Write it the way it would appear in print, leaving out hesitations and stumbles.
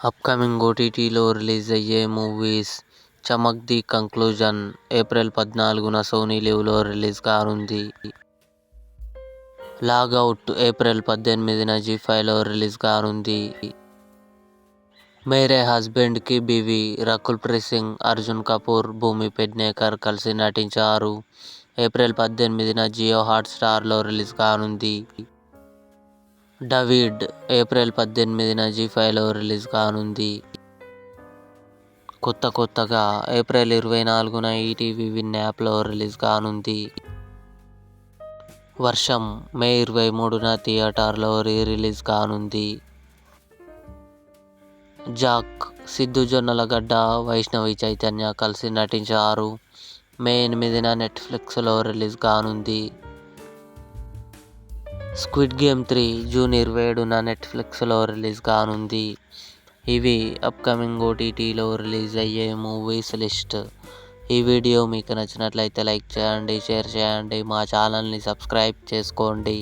Upcoming ఓటీటీలో release అయ్యే movies 'Chamak the conclusion' April 14న సోనీ లివ్లో రిలీజ్ కానుంది. 'లాగౌట్' ఏప్రిల్ 18న జీ5లో రిలీజ్ కానుంది. 'మేరే హస్బెండ్ కి బీవీ' రకుల్ ప్రీత్ సింగ్, అర్జున్ కపూర్, భూమి పెడ్నేకర్ కలిసి నటించారు. ఏప్రిల్ 18న జియో హాట్స్టార్లో రిలీజ్ కానుంది. 'డేవిడ్' ఏప్రిల్ 18న జీ5లో రిలీజ్ కానుంది. కొత్తగా ఏప్రిల్ 24న ఈటీవీ విన్ యాప్లో రిలీజ్ కానుంది. 'వర్షం' మే 23న థియేటర్లో రిలీజ్ కానుంది. 'జాక్' సిద్దు జొన్నలగడ్డ, వైష్ణవి చైతన్య కలిసి నటించారు. మే 8న నెట్ఫ్లిక్స్లో రిలీజ్ కానుంది. 'స్క్విడ్ గేమ్ 3' జూన్ 27న నెట్ఫ్లిక్స్లో రిలీజ్ కానుంది. ఇవి అప్కమింగ్ ఓటీటీలో రిలీజ్ అయ్యే మూవీస్ లిస్ట్. ఈ వీడియో మీకు నచ్చినట్లయితే లైక్ చేయండి, షేర్ చేయండి, మా ఛానల్ని సబ్స్క్రైబ్ చేసుకోండి.